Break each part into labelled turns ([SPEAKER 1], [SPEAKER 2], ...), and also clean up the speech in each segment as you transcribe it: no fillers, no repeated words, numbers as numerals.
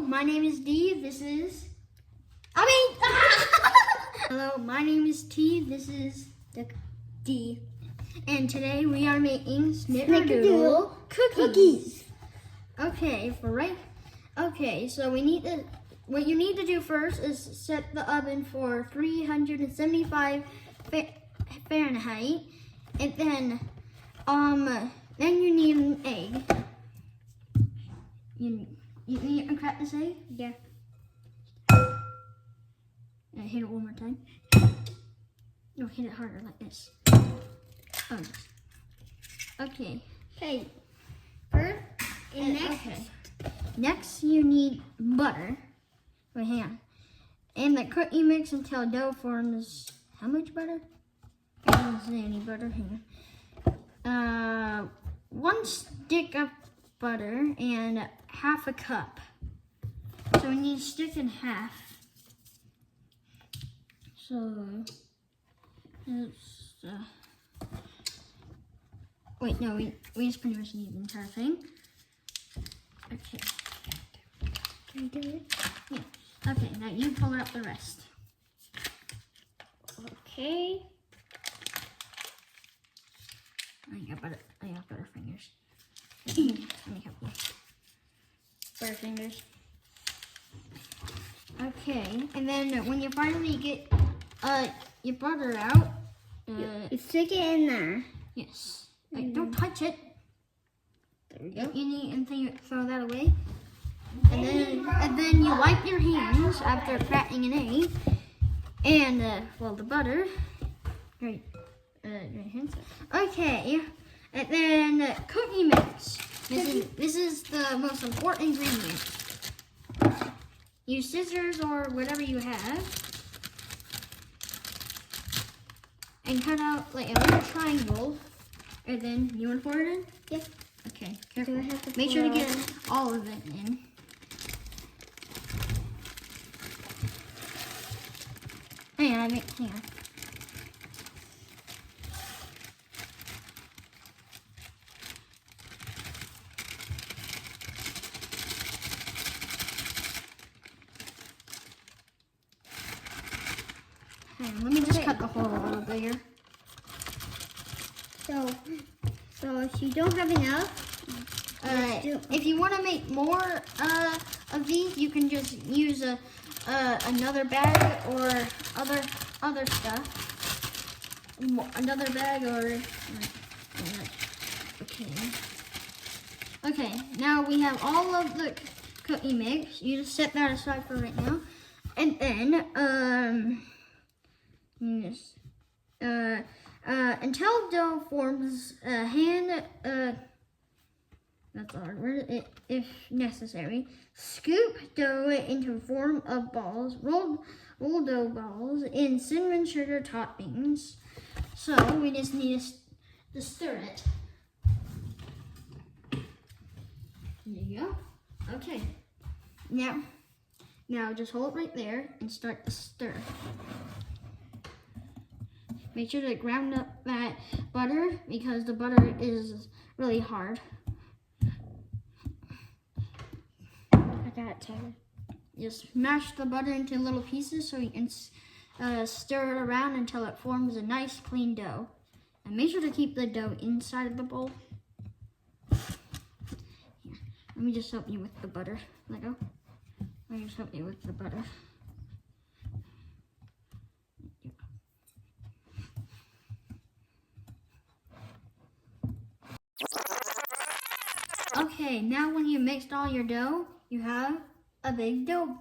[SPEAKER 1] my name is D. Hello, my name is T. This is D. And today we are making Snickerdoodle cookies. Okay, so what you need to do first is set the oven for 375 Fahrenheit, and then you need an egg. You need to crack this egg?
[SPEAKER 2] Yeah.
[SPEAKER 1] Hit it one more time. No, hit it harder like this. Oh. Okay.
[SPEAKER 2] Okay.
[SPEAKER 1] Next, you need butter. Wait, hang on. And the cookie mix until dough forms. How much butter? I don't see any butter. Hang on. 1 stick of butter and half a cup. So we need a stick and half. So it's wait, no, we just pretty much need the entire thing. Okay.
[SPEAKER 2] Can I do it?
[SPEAKER 1] Yeah. Okay, now you pull out the rest.
[SPEAKER 2] Okay.
[SPEAKER 1] I got butter fingers. Let me help you.
[SPEAKER 2] Butter fingers.
[SPEAKER 1] Okay, and then when you finally get your butter out,
[SPEAKER 2] you stick it in there.
[SPEAKER 1] Yes. Like, don't touch it.
[SPEAKER 2] There we go.
[SPEAKER 1] You need and then you throw that away. And then you wipe your hands after cracking an egg and the butter. Right. Your hands. Okay. And then cookie mix. This is the most important ingredient. Use scissors or whatever you have. And cut out like a little triangle. And then you want to pour it in?
[SPEAKER 2] Yep.
[SPEAKER 1] Okay, careful.
[SPEAKER 2] Do I have to
[SPEAKER 1] Make sure to
[SPEAKER 2] pour
[SPEAKER 1] get all of it in. Hang on. Let me just cut the hole a little bigger.
[SPEAKER 2] So if you don't have enough,
[SPEAKER 1] if you want to make more of these, you can just use another bag or other stuff. Another bag or okay. Now we have all of the cookie mix. You just set that aside for right now, and then until dough forms a hand, that's a hard word, if necessary. Scoop dough into form of balls, roll dough balls in cinnamon sugar toppings. So we just need to stir it. There you go. Okay. Now just hold it right there and start to stir. Make sure to ground up that butter because the butter is really hard.
[SPEAKER 2] I got it, Tyler.
[SPEAKER 1] Just mash the butter into little pieces so you can stir it around until it forms a nice clean dough. And make sure to keep the dough inside of the bowl. Here, let me just help you with the butter. Let go. Let me just help you with the butter. Okay, now when you mixed all your dough, you have a big dough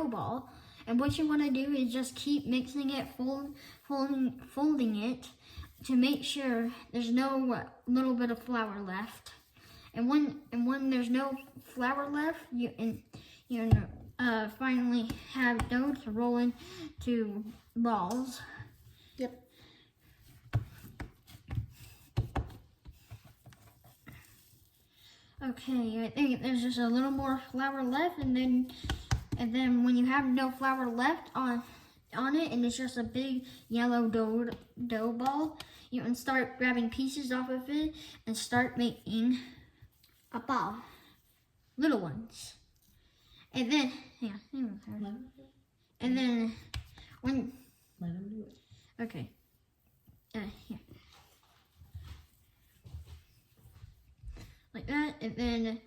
[SPEAKER 1] ball. And what you want to do is just keep mixing it, folding it to make sure there's no little bit of flour left. And when there's no flour left, you finally have dough to roll into balls.
[SPEAKER 2] Yep.
[SPEAKER 1] Okay, I think there's just a little more flour left, and then when you have no flour left on it, and it's just a big yellow dough ball, you can start grabbing pieces off of it and start making a ball, little ones. And then, hang on. And then when.
[SPEAKER 3] Let him do it.
[SPEAKER 1] Okay. Here. Like that, and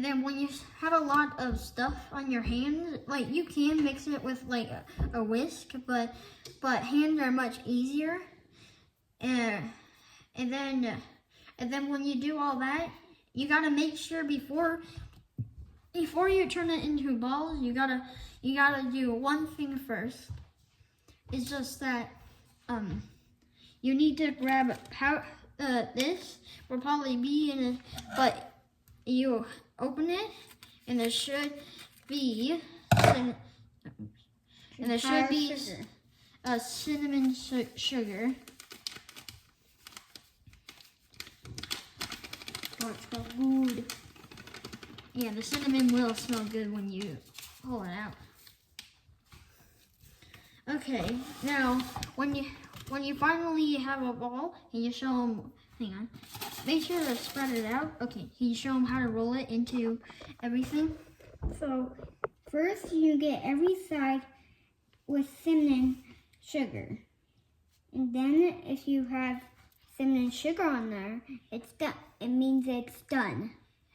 [SPEAKER 1] then when you have a lot of stuff on your hands, like you can mix it with like a whisk, but hands are much easier. And then when you do all that, you gotta make sure before you turn it into balls, you gotta do one thing first. It's just that you need to grab this will probably be in it, but you open it and there should be cinnamon sugar. Oh, it smells good. Yeah, the cinnamon will smell good when you pull it out. Okay, now when you finally have a ball and you show them, hang on, make sure to spread it out. Okay, can you show them how to roll it into everything?
[SPEAKER 2] So first you get every side with cinnamon sugar. And then if you have cinnamon sugar on there, it's done. It means it's done.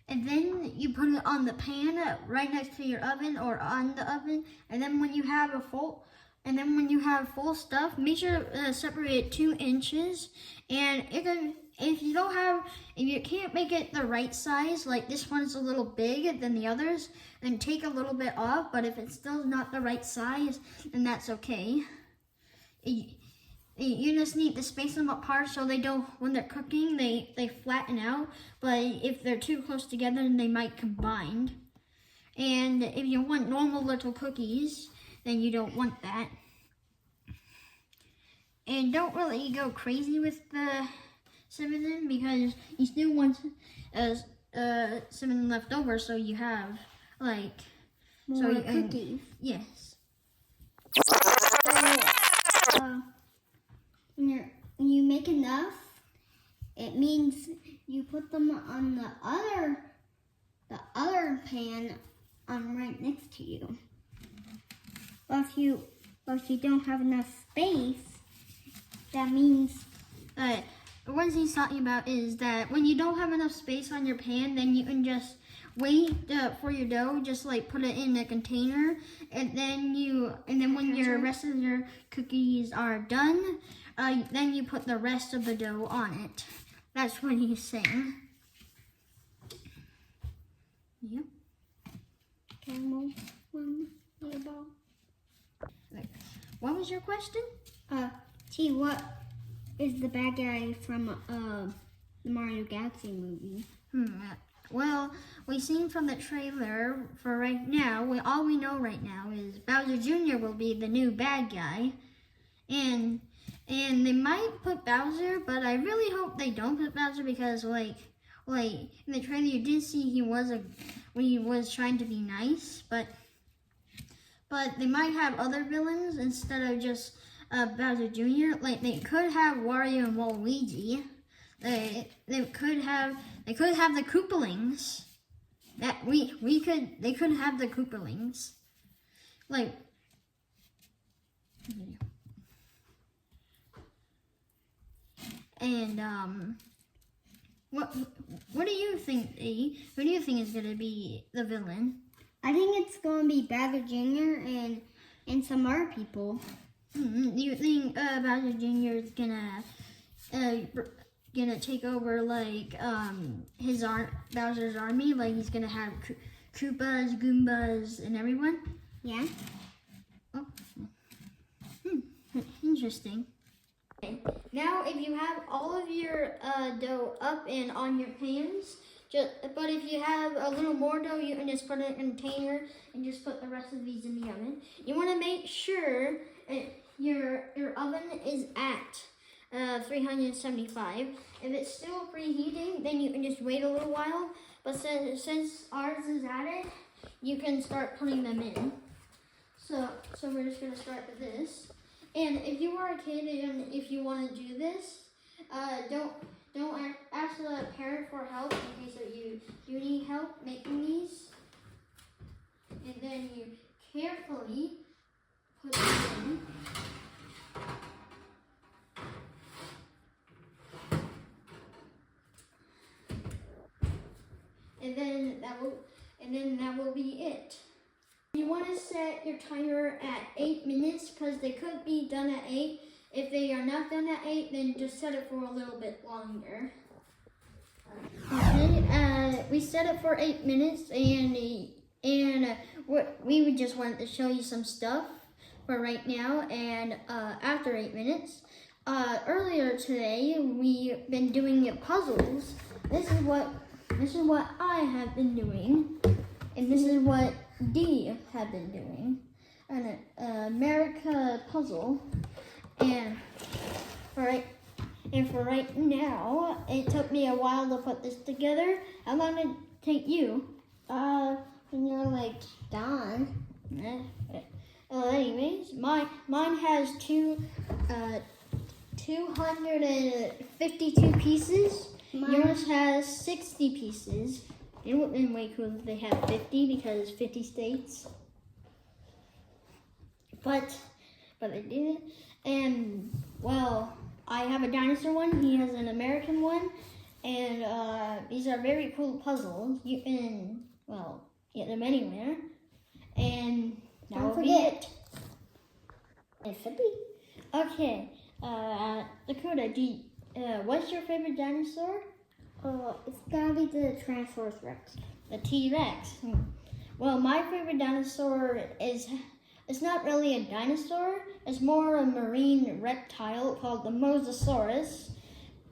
[SPEAKER 1] And then you put it on the pan right next to your oven or on the oven. And then when you have full stuff, make sure to separate it 2 inches. And if you can't make it the right size, like this one's a little big than the others, then take a little bit off. But if it's still not the right size, then that's okay. You just need to space them apart so they don't, when they're cooking, they flatten out. But if they're too close together, then they might combine. And if you want normal little cookies, then you don't want that. And don't really go crazy with the cinnamon because you still want cinnamon left over, so you have like
[SPEAKER 2] More cookies.
[SPEAKER 1] Yes.
[SPEAKER 2] So, when you make enough, it means you put them on the other pan right next to you. But if you don't have enough space, that means
[SPEAKER 1] what he's talking about is that when you don't have enough space on your pan, then you can just wait for your dough, just like put it in a container, and then when your rest of your cookies are done, then you put the rest of the dough on it. That's what he's saying. Yep.
[SPEAKER 2] Caramel one ball.
[SPEAKER 1] What was your question?
[SPEAKER 2] T, what is the bad guy from the Mario Galaxy movie?
[SPEAKER 1] Well, we've seen from the trailer for right now, all we know right now is Bowser Jr. will be the new bad guy. And they might put Bowser, but I really hope they don't put Bowser because like in the trailer you did see he was trying to be nice, but they might have other villains instead of just Bowser Jr. Like they could have Wario and Waluigi. They could have the Koopalings. They could have the Koopalings. Like and what do you think, A? Who do you think is gonna be the villain?
[SPEAKER 2] I think it's going to be Bowser Jr. and some other people.
[SPEAKER 1] Do you think Bowser Jr. is gonna take over like Bowser's army? Like he's gonna have Koopas, Goombas, and everyone?
[SPEAKER 2] Yeah.
[SPEAKER 1] Oh. Interesting. Okay. Now, if you have all of your dough up and on your pans, but if you have a little more dough, you can just put it in a container and just put the rest of these in the oven. You want to make sure your oven is at 375. If it's still preheating, then you can just wait a little while. But since ours is at it, you can start putting them in. So we're just gonna start with this. And if you are a kid and if you want to do this, don't ask the parent for help in case that you do need help making these. And then you carefully put it in. And then that will be it. You want to set your timer at 8 minutes because they could be done at 8. If they are not done at 8, then just set it for a little bit longer. Okay, we set it for 8 minutes, and we just wanted to show you some stuff for right now. And after 8 minutes, earlier today we've been doing puzzles. This is what I have been doing, and this is what D have been doing. An America puzzle, and for right now, it took me a while to put this together. How long did it take you?
[SPEAKER 2] When you're like done.
[SPEAKER 1] Anyways, mine has 252 pieces. Yours has 60 pieces. It would have been way cool if they had 50 because 50 states. But they didn't. And well, I have a dinosaur one. He has an American one. And these are very cool puzzles. You can, well, get them anywhere. And that will be it.
[SPEAKER 2] It should be.
[SPEAKER 1] Okay, Dakota, what's your favorite dinosaur?
[SPEAKER 2] It's gotta be the Tyrannosaurus Rex.
[SPEAKER 1] The T-Rex. Well, my favorite dinosaur is, it's not really a dinosaur. It's more a marine reptile called the Mosasaurus.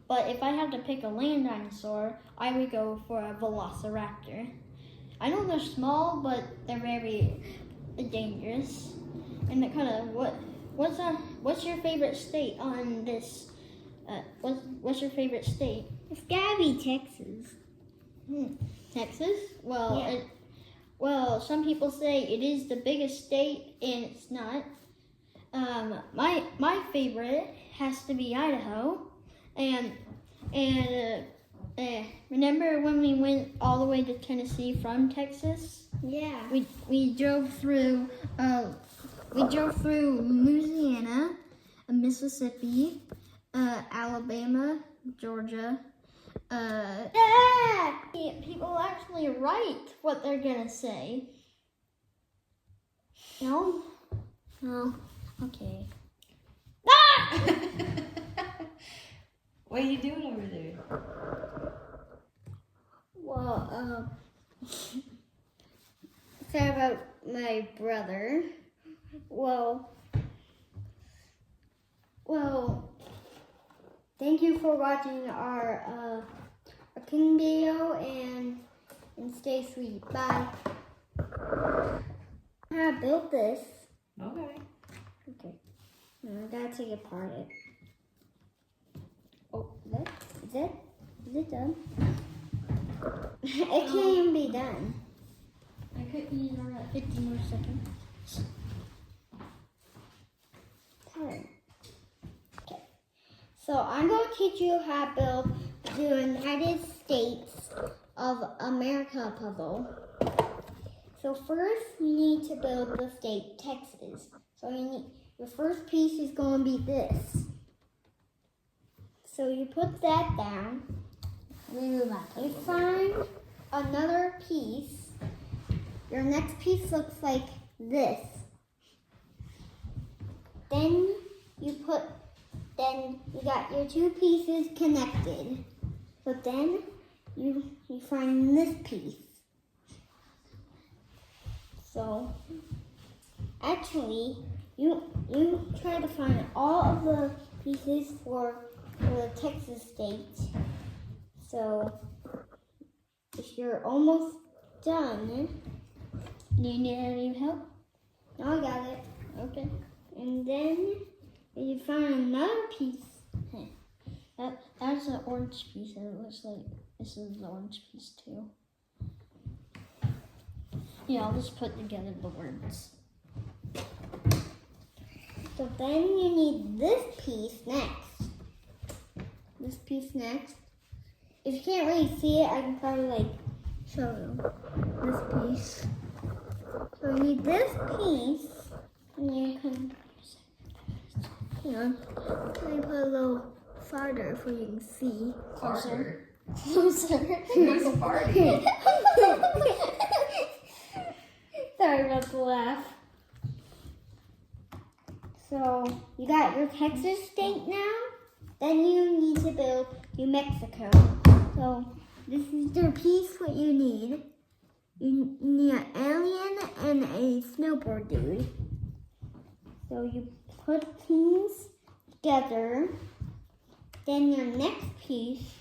[SPEAKER 1] But if I had to pick a land dinosaur, I would go for a Velociraptor. I know they're small, but they're very dangerous. And Dakota, what's your favorite state on this? What's your favorite state?
[SPEAKER 2] It's gotta be Texas.
[SPEAKER 1] Texas? Well,
[SPEAKER 2] yeah.
[SPEAKER 1] Well, some people say it is the biggest state, and it's not. My favorite has to be Idaho, and remember when we went all the way to Tennessee from Texas?
[SPEAKER 2] Yeah.
[SPEAKER 1] We drove through Louisiana, Mississippi, Alabama, Georgia. People actually write what they're gonna say. No? Oh, okay.
[SPEAKER 3] Ah! What are you doing over there?
[SPEAKER 2] Well, sorry about my brother. Well, thank you for watching our cooking video, and stay sweet. Bye. I built this.
[SPEAKER 3] Okay.
[SPEAKER 2] Okay. Now I gotta take apart it. Oh, is it done? It can't even be done.
[SPEAKER 1] I could use around 50 more seconds.
[SPEAKER 2] Okay. So I'm going to teach you how to build the United States of America puzzle. So first you need to build the state Texas. So your first piece is going to be this. So you put that down. You find another piece. Your next piece looks like this. Then you got your two pieces connected. So then you find this piece. So actually you try to find all of the pieces for the Texas state. So if you're almost done,
[SPEAKER 1] Do you need any help?
[SPEAKER 2] now I got it.
[SPEAKER 1] Okay.
[SPEAKER 2] And then you find another piece.
[SPEAKER 1] That's an orange piece, and it looks like this is the orange piece too. Yeah, I'll just put together the words.
[SPEAKER 2] So then you need this piece next. This piece next. If you can't really see it, I can probably show you this piece. So you need this piece, and you can.
[SPEAKER 1] Hang on. Let me put a little farther so you can see.
[SPEAKER 3] Farther.
[SPEAKER 1] Closer.
[SPEAKER 3] Who's farting?
[SPEAKER 2] Sorry about the laugh. So you got your Texas state now. Then you need to build New Mexico. So this is the piece what you need. You need an alien and a snowboard dude. So you put things together. Then your next piece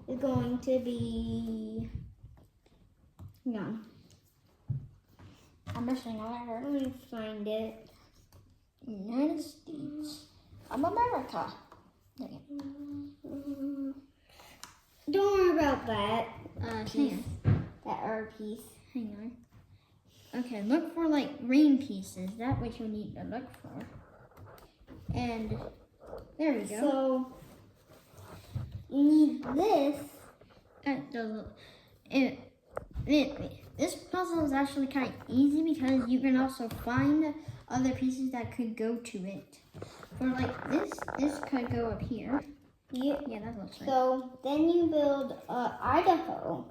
[SPEAKER 2] is going to be. No.
[SPEAKER 1] I'm missing a letter.
[SPEAKER 2] Let me find it.
[SPEAKER 1] United States of America.
[SPEAKER 2] Don't worry about that.
[SPEAKER 1] Hang on.
[SPEAKER 2] That R piece.
[SPEAKER 1] Hang on. Okay, look for like green pieces. That's what you need to look for. And there we go.
[SPEAKER 2] So you need this.
[SPEAKER 1] That doesn't. This puzzle is actually kind of easy because you can also find other pieces that could go to it. For like this could go up here. Yeah, that looks right.
[SPEAKER 2] So then you build Idaho.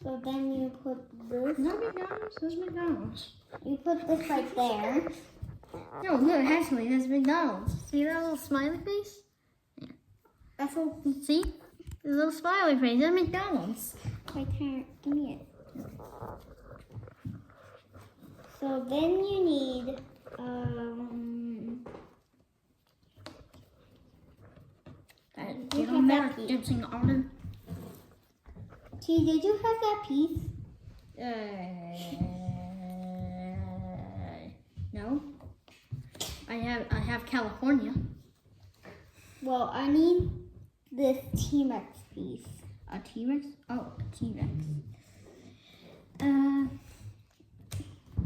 [SPEAKER 2] So then you put this.
[SPEAKER 1] No McDonald's. There's McDonald's.
[SPEAKER 2] You put this right there.
[SPEAKER 1] No, look, actually, there's McDonald's. See that little smiley face? Yeah.
[SPEAKER 2] That's what.
[SPEAKER 1] See? The little smiley face. That's McDonald's.
[SPEAKER 2] Right there. Give me it. So then you need
[SPEAKER 1] You don't matter dancing on
[SPEAKER 2] T, did you have that piece?
[SPEAKER 1] No. I have California.
[SPEAKER 2] Well, I need this T-Rex piece.
[SPEAKER 1] A T-Rex? Oh, a T-Rex.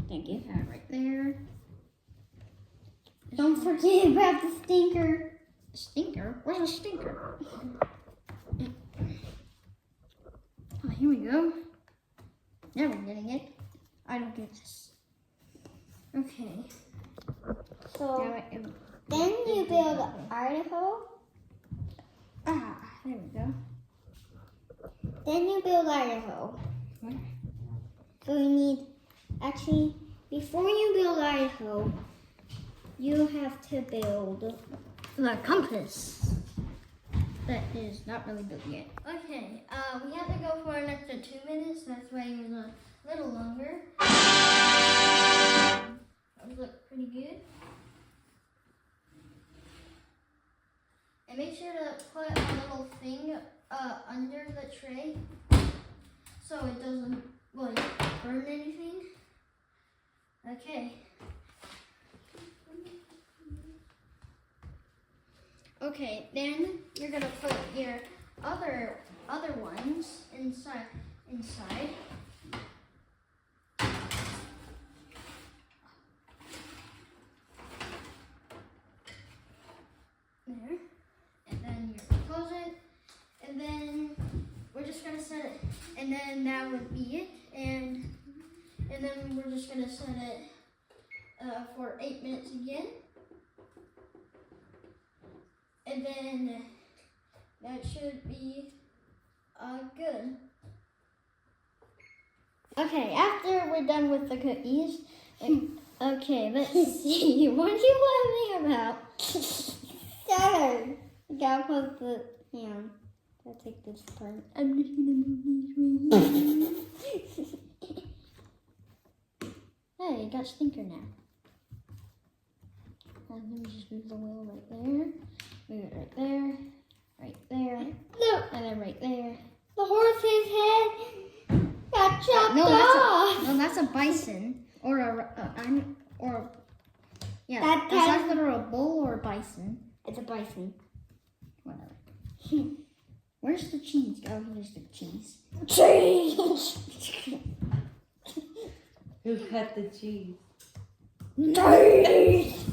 [SPEAKER 1] Thank you. Right there.
[SPEAKER 2] Don't forget about the stinker.
[SPEAKER 1] Stinker? Where's the stinker? Oh, here we go. Now we're getting it. I don't get this. Okay.
[SPEAKER 2] So
[SPEAKER 1] Now
[SPEAKER 2] then you build Idaho.
[SPEAKER 1] There we go.
[SPEAKER 2] Then you build Idaho.
[SPEAKER 1] Where?
[SPEAKER 2] So you need, actually, before you build Idaho, you have to build
[SPEAKER 1] The compass. That is not really built yet. Okay, we have to go for an extra 2 minutes. That's why it was a little longer. That would look pretty good. And make sure to put a little thing under the tray so it doesn't burn anything. Okay. Okay, then you're gonna put your other ones inside. There. And then you close it. And then we're just gonna set it, and then that would be it. And then we're just gonna set it for 8 minutes again. And then that should be good. Okay, after we're done with the cookies, okay, let's see. What do you want me about?
[SPEAKER 2] Sir. You gotta put the, gotta take this part.
[SPEAKER 1] I'm just gonna move these right. Hey, you got stinker now. And let me just move the wheel right there. Move it right there. Right there.
[SPEAKER 2] Look,
[SPEAKER 1] And then right there.
[SPEAKER 2] the horse's head got chopped
[SPEAKER 1] No,
[SPEAKER 2] off.
[SPEAKER 1] that's a bison. Or yeah,
[SPEAKER 2] That
[SPEAKER 1] that's
[SPEAKER 2] kind-
[SPEAKER 1] either a bull or a bison.
[SPEAKER 2] It's a bison.
[SPEAKER 1] Whatever. Where's the cheese? Oh, here's the cheese.
[SPEAKER 2] Cheese.
[SPEAKER 3] Who cut the cheese?
[SPEAKER 2] Cheese.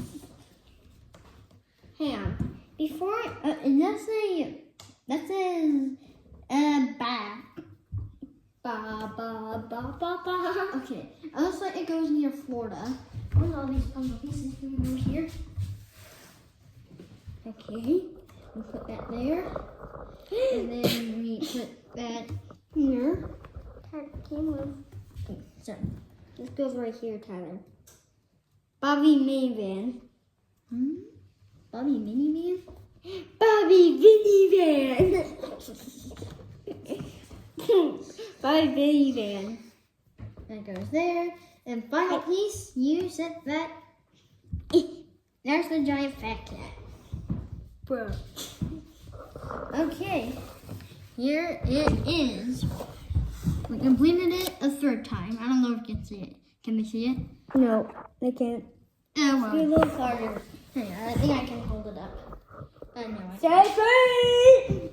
[SPEAKER 2] Hang on. Before,
[SPEAKER 1] And that's a bat. Ba ba ba ba ba. Okay, it looks like it goes near Florida. Where's all these puzzle pieces? Can we go here? Okay, we put that there, and then we put that here. So
[SPEAKER 2] This goes right here, Tyler.
[SPEAKER 1] Bobby minivan. Bobby minivan.
[SPEAKER 2] Bobby minivan.
[SPEAKER 1] Bobby minivan. That goes there. And final piece, you set that. There's the giant fat cat.
[SPEAKER 2] Bro.
[SPEAKER 1] Okay, here it is. We completed it a third time. I don't know if you can see it. Can they see it?
[SPEAKER 2] No, they can't.
[SPEAKER 1] Oh,
[SPEAKER 2] Be a
[SPEAKER 1] well.
[SPEAKER 2] little harder.
[SPEAKER 1] Hang on, I think I can hold it up. I know I can.
[SPEAKER 2] Stay free!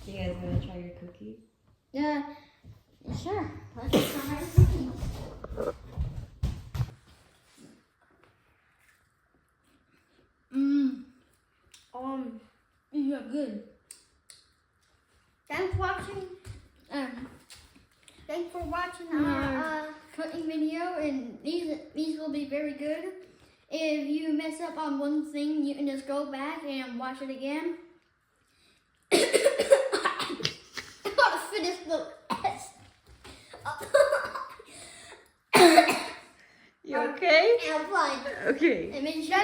[SPEAKER 3] Do you guys want to try your cookies?
[SPEAKER 1] Yeah, sure. Let's try our cookies. These are good.
[SPEAKER 2] Thanks for watching. Thanks for watching our
[SPEAKER 1] Cooking video, and these will be very good. If you mess up on one thing, you can just go back and watch it again. I gotta finish the S.
[SPEAKER 3] You okay?
[SPEAKER 1] I'm fine.
[SPEAKER 3] Okay.
[SPEAKER 1] And make sure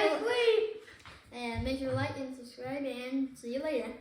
[SPEAKER 1] to like and subscribe, and see you later.